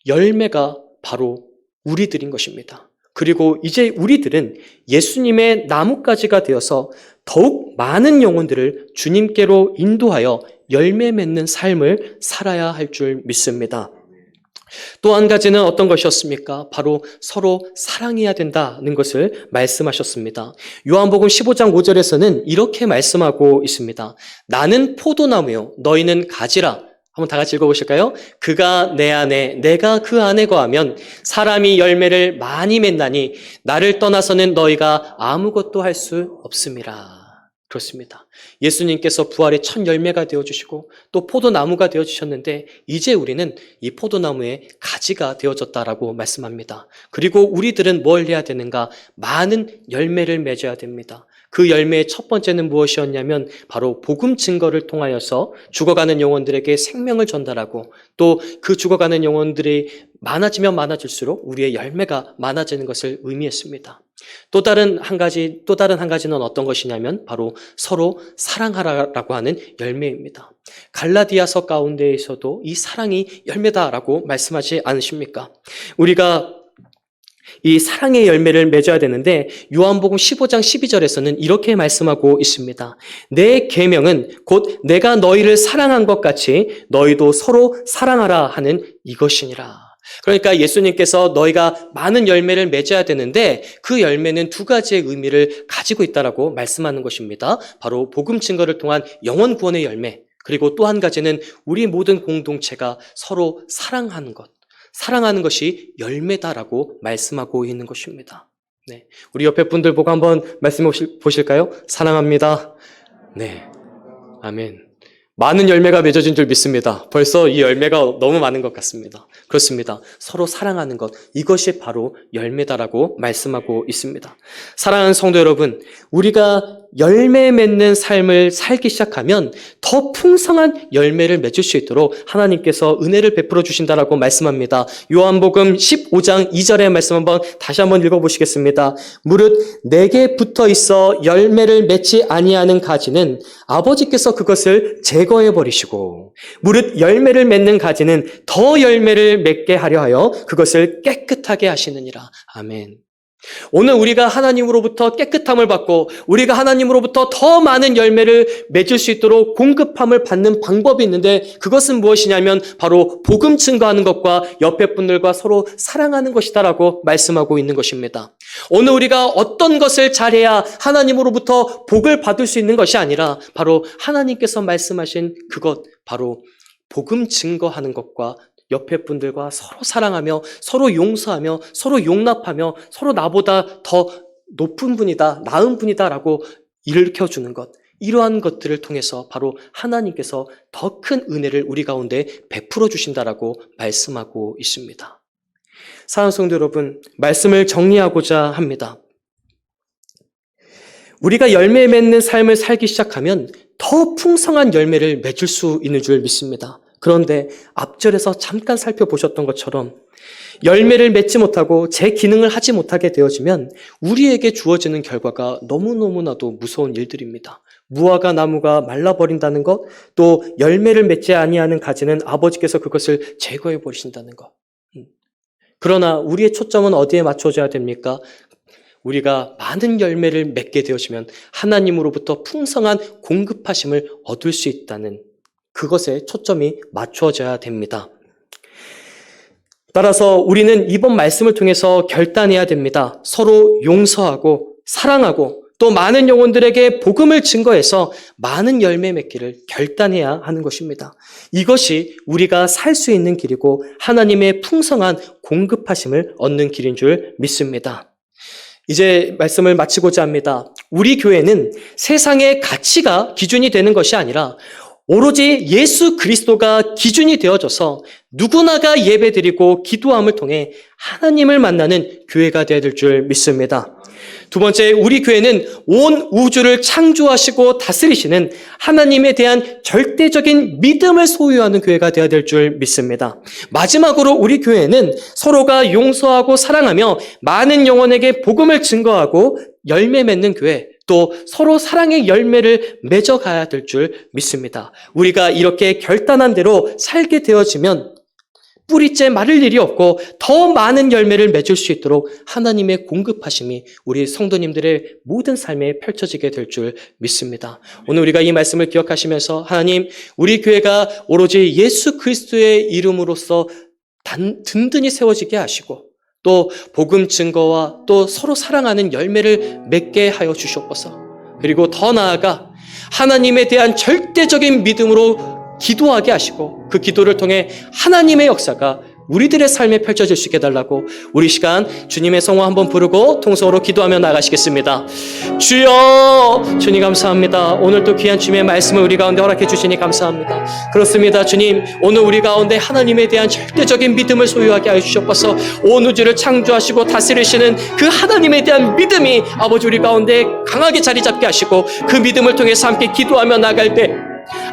열매가 바로 우리들인 것입니다. 그리고 이제 우리들은 예수님의 나뭇가지가 되어서 더욱 많은 영혼들을 주님께로 인도하여 열매 맺는 삶을 살아야 할 줄 믿습니다. 또 한 가지는 어떤 것이었습니까? 바로 서로 사랑해야 된다는 것을 말씀하셨습니다. 요한복음 15장 5절에서는 이렇게 말씀하고 있습니다. 나는 포도나무요 너희는 가지라. 한번 다 같이 읽어보실까요? 그가 내 안에 내가 그 안에 거하면 사람이 열매를 많이 맺나니 나를 떠나서는 너희가 아무것도 할 수 없음이라. 그렇습니다. 예수님께서 부활의 첫 열매가 되어주시고 또 포도나무가 되어주셨는데 이제 우리는 이 포도나무의 가지가 되어졌다라고 말씀합니다. 그리고 우리들은 뭘 해야 되는가? 많은 열매를 맺어야 됩니다. 그 열매의 첫 번째는 무엇이었냐면 바로 복음 증거를 통하여서 죽어가는 영혼들에게 생명을 전달하고 또 그 죽어가는 영혼들이 많아지면 많아질수록 우리의 열매가 많아지는 것을 의미했습니다. 또 다른 한 가지는 어떤 것이냐면 바로 서로 사랑하라라고 하는 열매입니다. 갈라디아서 가운데에서도 이 사랑이 열매다라고 말씀하지 않으십니까? 우리가 이 사랑의 열매를 맺어야 되는데 요한복음 15장 12절에서는 이렇게 말씀하고 있습니다. 내 계명은 곧 내가 너희를 사랑한 것 같이 너희도 서로 사랑하라 하는 이것이니라. 그러니까 예수님께서 너희가 많은 열매를 맺어야 되는데 그 열매는 두 가지의 의미를 가지고 있다라고 말씀하는 것입니다. 바로 복음 증거를 통한 영혼 구원의 열매, 그리고 또 한 가지는 우리 모든 공동체가 서로 사랑하는 것. 사랑하는 것이 열매다라고 말씀하고 있는 것입니다. 네, 우리 옆에 분들 보고 한번 말씀해 보실까요? 사랑합니다. 네, 아멘. 많은 열매가 맺어진 줄 믿습니다. 벌써 이 열매가 너무 많은 것 같습니다. 그렇습니다. 서로 사랑하는 것, 이것이 바로 열매다라고 말씀하고 있습니다. 사랑하는 성도 여러분, 우리가 열매 맺는 삶을 살기 시작하면 더 풍성한 열매를 맺을 수 있도록 하나님께서 은혜를 베풀어 주신다라고 말씀합니다. 요한복음 15장 2절의 말씀 다시 한번 읽어보시겠습니다. 무릇 내게 붙어 있어 열매를 맺지 아니하는 가지는 아버지께서 그것을 제거해 버리시고 무릇 열매를 맺는 가지는 더 열매를 맺게 하려 하여 그것을 깨끗하게 하시느니라. 아멘. 오늘 우리가 하나님으로부터 깨끗함을 받고 우리가 하나님으로부터 더 많은 열매를 맺을 수 있도록 공급함을 받는 방법이 있는데 그것은 무엇이냐면 바로 복음 증거하는 것과 옆에 분들과 서로 사랑하는 것이다라고 말씀하고 있는 것입니다. 오늘 우리가 어떤 것을 잘해야 하나님으로부터 복을 받을 수 있는 것이 아니라 바로 하나님께서 말씀하신 그것, 바로 복음 증거하는 것과 옆에 분들과 서로 사랑하며 서로 용서하며 서로 용납하며 서로 나보다 더 높은 분이다, 나은 분이다라고 일으켜주는 것, 이러한 것들을 통해서 바로 하나님께서 더 큰 은혜를 우리 가운데 베풀어 주신다라고 말씀하고 있습니다. 사랑하는 성도 여러분, 말씀을 정리하고자 합니다. 우리가 열매 맺는 삶을 살기 시작하면 더 풍성한 열매를 맺을 수 있는 줄 믿습니다. 그런데 앞절에서 잠깐 살펴보셨던 것처럼 열매를 맺지 못하고 제 기능을 하지 못하게 되어지면 우리에게 주어지는 결과가 너무너무나도 무서운 일들입니다. 무화과 나무가 말라버린다는 것, 또 열매를 맺지 아니하는 가지는 아버지께서 그것을 제거해 버리신다는 것. 그러나 우리의 초점은 어디에 맞춰져야 됩니까? 우리가 많은 열매를 맺게 되어지면 하나님으로부터 풍성한 공급하심을 얻을 수 있다는 그것에 초점이 맞춰져야 됩니다. 따라서 우리는 이번 말씀을 통해서 결단해야 됩니다. 서로 용서하고 사랑하고 또 많은 영혼들에게 복음을 증거해서 많은 열매 맺기를 결단해야 하는 것입니다. 이것이 우리가 살 수 있는 길이고 하나님의 풍성한 공급하심을 얻는 길인 줄 믿습니다. 이제 말씀을 마치고자 합니다. 우리 교회는 세상의 가치가 기준이 되는 것이 아니라 오로지 예수 그리스도가 기준이 되어져서 누구나가 예배드리고 기도함을 통해 하나님을 만나는 교회가 되어야 될 줄 믿습니다. 두 번째, 우리 교회는 온 우주를 창조하시고 다스리시는 하나님에 대한 절대적인 믿음을 소유하는 교회가 되어야 될 줄 믿습니다. 마지막으로 우리 교회는 서로가 용서하고 사랑하며 많은 영혼에게 복음을 증거하고 열매 맺는 교회, 또 서로 사랑의 열매를 맺어가야 될 줄 믿습니다. 우리가 이렇게 결단한 대로 살게 되어지면 뿌리째 마를 일이 없고 더 많은 열매를 맺을 수 있도록 하나님의 공급하심이 우리 성도님들의 모든 삶에 펼쳐지게 될 줄 믿습니다. 오늘 우리가 이 말씀을 기억하시면서 하나님, 우리 교회가 오로지 예수 그리스도의 이름으로서 든든히 세워지게 하시고 또 복음 증거와 또 서로 사랑하는 열매를 맺게 하여 주시옵소서. 그리고 더 나아가 하나님에 대한 절대적인 믿음으로 기도하게 하시고 그 기도를 통해 하나님의 역사가 우리들의 삶에 펼쳐질 수 있게 해달라고 우리 시간 주님의 성호 한번 부르고 통성으로 기도하며 나가시겠습니다. 주여, 주님 감사합니다. 오늘 또 귀한 주님의 말씀을 우리 가운데 허락해 주시니 감사합니다. 그렇습니다. 주님, 오늘 우리 가운데 하나님에 대한 절대적인 믿음을 소유하게 하여 주셨어서 온 우주를 창조하시고 다스리시는 그 하나님에 대한 믿음이 아버지 우리 가운데 강하게 자리 잡게 하시고 그 믿음을 통해서 함께 기도하며 나갈 때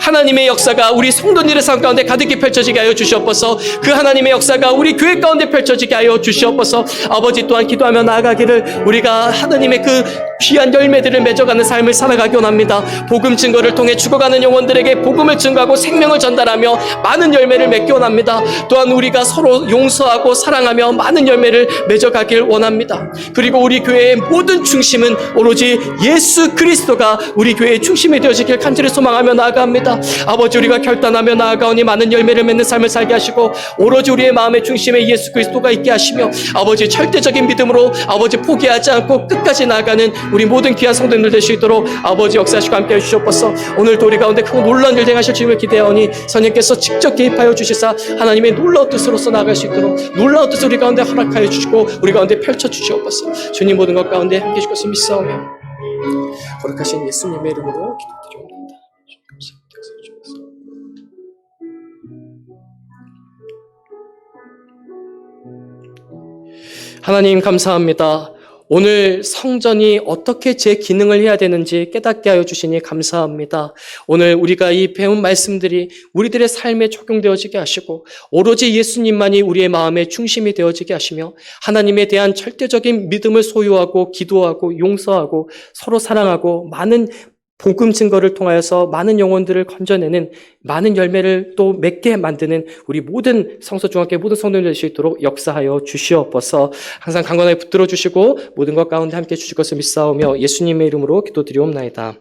하나님의 역사가 우리 성도님의 삶 가운데 가득히 펼쳐지게 하여 주시옵소서. 그 하나님의 역사가 우리 교회 가운데 펼쳐지게 하여 주시옵소서. 아버지 또한 기도하며 나아가기를 우리가 하나님의 그 귀한 열매들을 맺어가는 삶을 살아가기 원합니다. 복음 증거를 통해 죽어가는 영혼들에게 복음을 증거하고 생명을 전달하며 많은 열매를 맺기 원합니다. 또한 우리가 서로 용서하고 사랑하며 많은 열매를 맺어가길 원합니다. 그리고 우리 교회의 모든 중심은 오로지 예수 그리스도가 우리 교회의 중심이 되어지길 간절히 소망하며 나아갑니다. 아버지 우리가 결단하며 나아가오니 많은 열매를 맺는 삶을 살게 하시고 오로지 우리의 마음의 중심에 예수 그리스도가 있게 하시며 아버지 절대적인 믿음으로 아버지 포기하지 않고 끝까지 나아가는 우리 모든 귀한 성도님들 될 수 있도록 아버지 역사하시고 함께 해주시옵소서. 오늘도 우리 가운데 크고 놀라운 일 행하실 주님을 기대하오니 성령께서 직접 개입하여 주시사 하나님의 놀라운 뜻으로서 나아갈 수 있도록 놀라운 뜻을 우리 가운데 허락하여 주시고 우리 가운데 펼쳐 주시옵소서. 주님 모든 것 가운데 함께 해주실 것을 믿사오며 거룩하신 예수님의 이름으로 기도드리옵나이다. 하나님 감사합니다. 오늘 성전이 어떻게 제 기능을 해야 되는지 깨닫게 하여 주시니 감사합니다. 오늘 우리가 이 배운 말씀들이 우리들의 삶에 적용되어지게 하시고 오로지 예수님만이 우리의 마음의 중심이 되어지게 하시며 하나님에 대한 절대적인 믿음을 소유하고 기도하고 용서하고 서로 사랑하고 많은 복음 증거를 통하여서 많은 영혼들을 건져내는 많은 열매를 또 맺게 만드는 우리 모든 성서중학교 모든 성도님들 될 수 있도록 역사하여 주시옵소서. 항상 강건하게 붙들어 주시고 모든 것 가운데 함께 주실 것을 믿사오며 예수님의 이름으로 기도드리옵나이다.